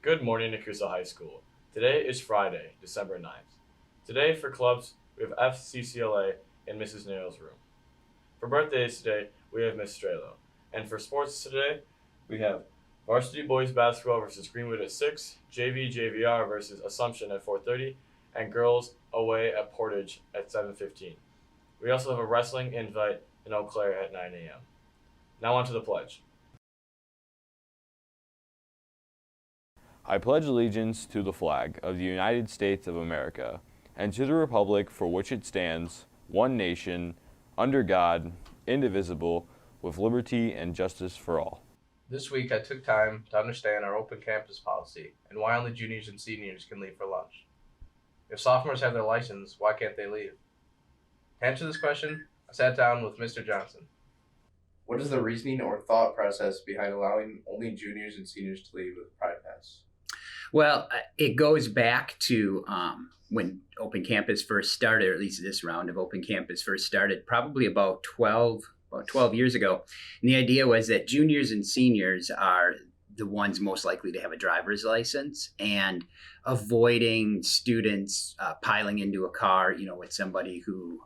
Good morning, Nakusa High School. Today is Friday, December 9th. Today, for clubs, we have FCCLA in Mrs. Nail's room. For birthdays today, we have Miss Strelo. And for sports today, we have varsity boys basketball versus Greenwood at 6, JV JVR versus Assumption at 4:30, and girls away at Portage at 7:15. We also have a wrestling invite in Eau Claire at 9 a.m. Now on to the pledge. I pledge allegiance to the flag of the United States of America and to the republic for which it stands, one nation, under God, indivisible, with liberty and justice for all. This week I took time to understand our open campus policy and why only juniors and seniors can leave for lunch. If sophomores have their license, why can't they leave? To answer this question, I sat down with Mr. Johnson. What is the reasoning or thought process behind allowing only juniors and seniors to leave with Pride Pass? Well, it goes back to when Open Campus first started, or at least this round of Open Campus first started, probably about 12 years ago. And the idea was that juniors and seniors are the ones most likely to have a driver's license, and avoiding students piling into a car, with somebody who,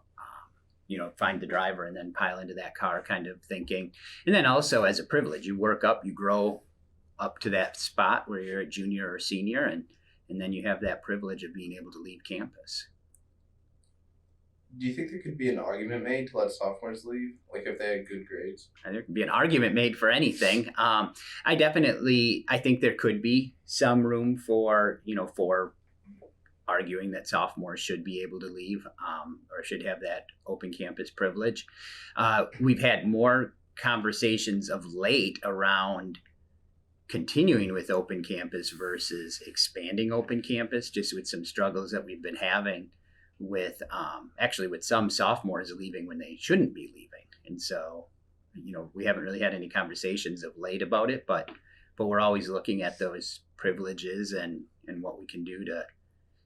find the driver and then pile into that car kind of thinking. And then also as a privilege, you work up, you grow up to that spot where you're a junior or senior, and then you have that privilege of being able to leave campus. Do you think there could be an argument made to let sophomores leave, like if they had good grades? There could be an argument made for anything. I think there could be some room for arguing that sophomores should be able to leave or should have that open campus privilege. We've had more conversations of late around continuing with open campus versus expanding open campus, just with some struggles that we've been having with some sophomores leaving when they shouldn't be leaving. And so, we haven't really had any conversations of late about it, but we're always looking at those privileges and what we can do to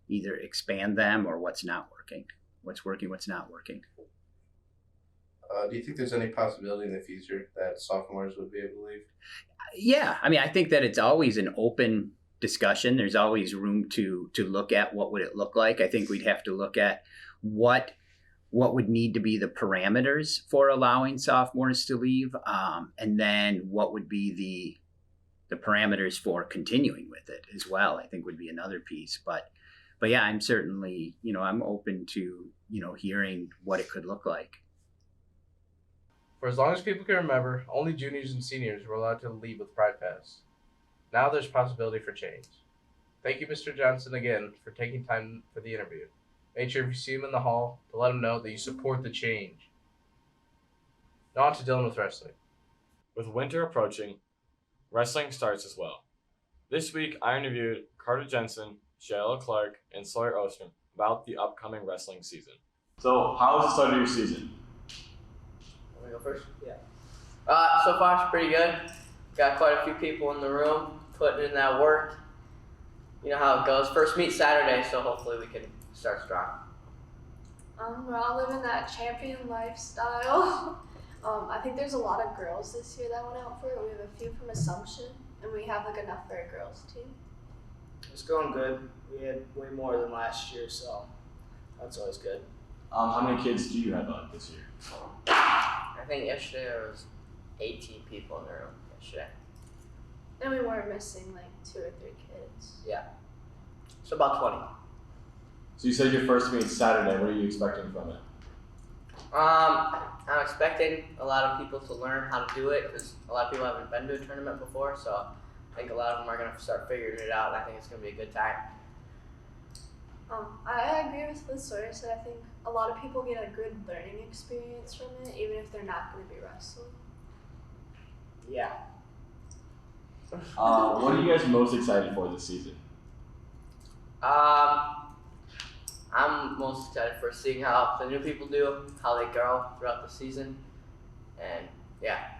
either expand them or what's not working, what's working, what's not working. Do you think there's any possibility in the future that sophomores would be able to leave? Yeah, I think that it's always an open discussion. There's always room to look at what would it look like. I think we'd have to look at what would need to be the parameters for allowing sophomores to leave, and then what would be the parameters for continuing with it as well, I think would be another piece. But yeah, I'm certainly, I'm open to, hearing what it could look like. For as long as people can remember, only juniors and seniors were allowed to leave with Pride Pass. Now there's possibility for change. Thank you, Mr. Johnson, again for taking time for the interview. Make sure if you see him in the hall to let him know that you support the change. Now on to Dylan with wrestling. With winter approaching, wrestling starts as well. This week, I interviewed Carter Jensen, Shayla Clark, and Sawyer Ostrom about the upcoming wrestling season. So, how was the start of your season? Want me to go first? Yeah. So far it's pretty good. Got quite a few people in the room putting in that work. You know how it goes. First meet Saturday, so hopefully we can start strong. We're all living that champion lifestyle. I think there's a lot of girls this year that went out for it. We have a few from Assumption, and we have enough for a girls team. It's going good. We had way more than last year, so that's always good. How many kids do you have this year? I think yesterday there was 18 people in the room yesterday. And we weren't missing 2 or 3 kids. Yeah. So about 20. So you said your first meet is Saturday. What are you expecting from it? I'm expecting a lot of people to learn how to do it because a lot of people haven't been to a tournament before, so I think a lot of them are going to start figuring it out, and I think it's going to be a good time. I agree with what Sawyer said. I think a lot of people get a good learning experience from it, even if they're not going to be wrestling. Yeah. What are you guys most excited for this season? I'm most excited for seeing how the new people do, how they grow throughout the season, and yeah.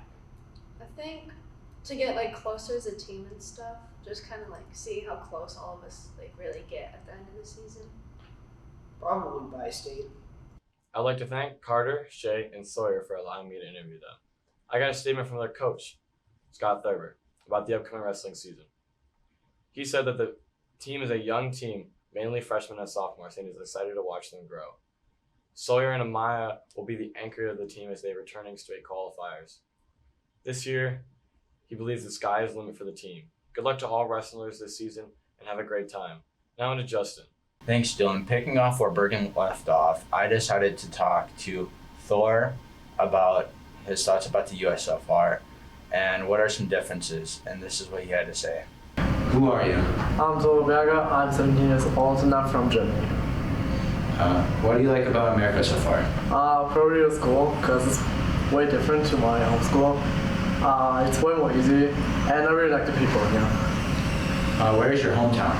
I think to get closer as a team and stuff, just kind of see how close all of us really get at the end of the season. Probably by state. I'd like to thank Carter, Shay, and Sawyer for allowing me to interview them. I got a statement from their coach, Scott Thurber, about the upcoming wrestling season. He said that the team is a young team, mainly freshmen and sophomores, and he's excited to watch them grow. Sawyer and Amaya will be the anchor of the team as they are returning state qualifiers. This year, he believes the sky is the limit for the team. Good luck to all wrestlers this season, and have a great time. Now on to Justin. Thanks, Dylan. Picking off where Bergen left off, I decided to talk to Thor about his thoughts about the USFR and what are some differences, and this is what he had to say. Who are you? I'm Thor Berger. I'm 17 years old and I'm from Germany. What do you like about America so far? Probably the school because it's way different to my home school. It's way more easy and I really like the people here. Where is your hometown?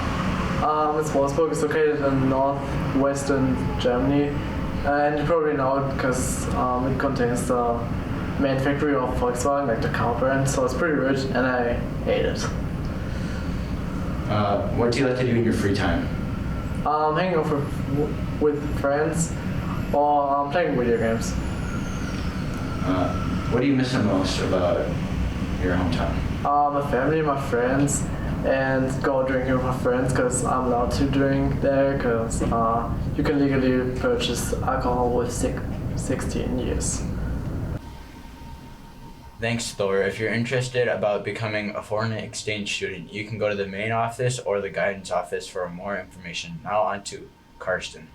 It's Wolfsburg. It's located in northwestern Germany, and you probably know it because it contains the main factory of Volkswagen, like the car brand. So it's pretty rich, and I hate it. What do you like to do in your free time? Hanging out with friends, or playing video games. What do you miss the most about your hometown? My family, my friends, and go drinking with my friends because I'm allowed to drink there because you can legally purchase alcohol with 16 years. Thanks, Thor. If you're interested about becoming a foreign exchange student, you can go to the main office or the guidance office for more information. Now on to Karsten.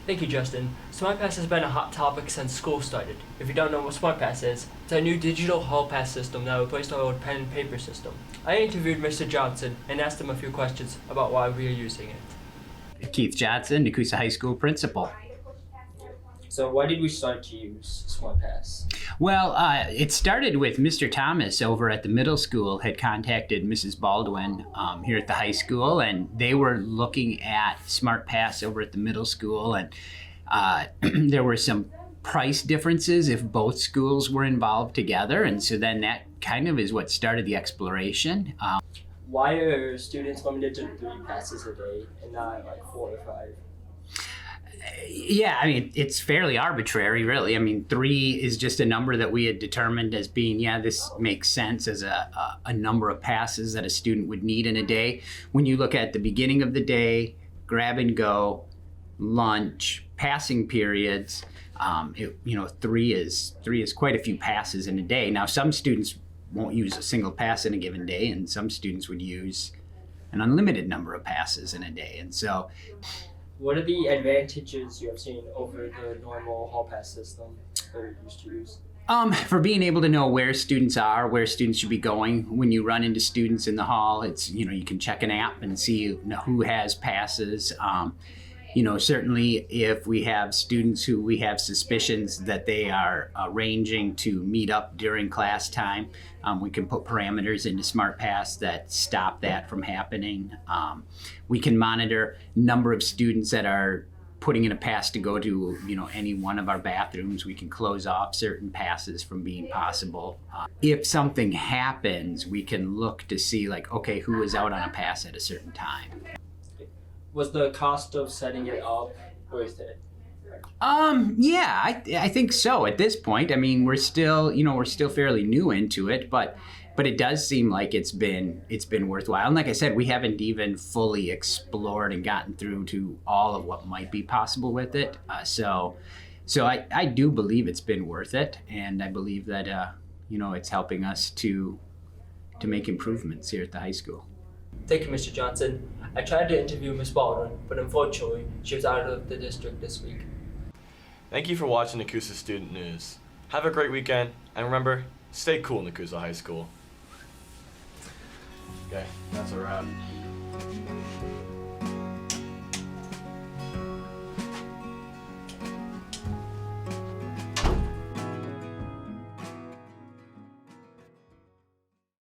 Thank you, Justin. SmartPass has been a hot topic since school started. If you don't know what SmartPass is, it's a new digital hall pass system that replaced our old pen and paper system. I interviewed Mr. Johnson and asked him a few questions about why we are using it. Keith Johnson, Nakusa High School principal. So why did we start to use SmartPass? Well, it started with Mr. Thomas over at the middle school had contacted Mrs. Baldwin here at the high school, and they were looking at SmartPass over at the middle school, and there were some price differences if both schools were involved together, and so then that kind of is what started the exploration. Why are students limited to 3 passes a day and not like 4 or 5? Yeah, I mean, it's fairly arbitrary, really. I mean, 3 is just a number that we had determined as being, yeah, this makes sense as a number of passes that a student would need in a day. When you look at the beginning of the day, grab and go, lunch, passing periods, 3 is quite a few passes in a day. Now, some students won't use a single pass in a given day, and some students would use an unlimited number of passes in a day. And so, what are the advantages you have seen over the normal hall pass system that we used to use? For being able to know where students are, where students should be going. When you run into students in the hall, it's, you can check an app and see who has passes. Certainly if we have students who we have suspicions that they are arranging to meet up during class time, we can put parameters into SmartPass that stop that from happening. We can monitor number of students that are putting in a pass to go to any one of our bathrooms. We can close off certain passes from being possible. If something happens, we can look to see okay, who is out on a pass at a certain time. Was the cost of setting it up worth it? Yeah, I think so at this point. I mean, we're still fairly new into it, but it does seem like it's been worthwhile. And like I said, we haven't even fully explored and gotten through to all of what might be possible with it. So I do believe it's been worth it, and I believe that it's helping us to make improvements here at the high school. Thank you, Mr. Johnson. I tried to interview Ms. Baldwin, but unfortunately, she was out of the district this week. Thank you for watching Nakusa Student News. Have a great weekend, and remember, stay cool, Nakusa High School. Okay, that's a wrap.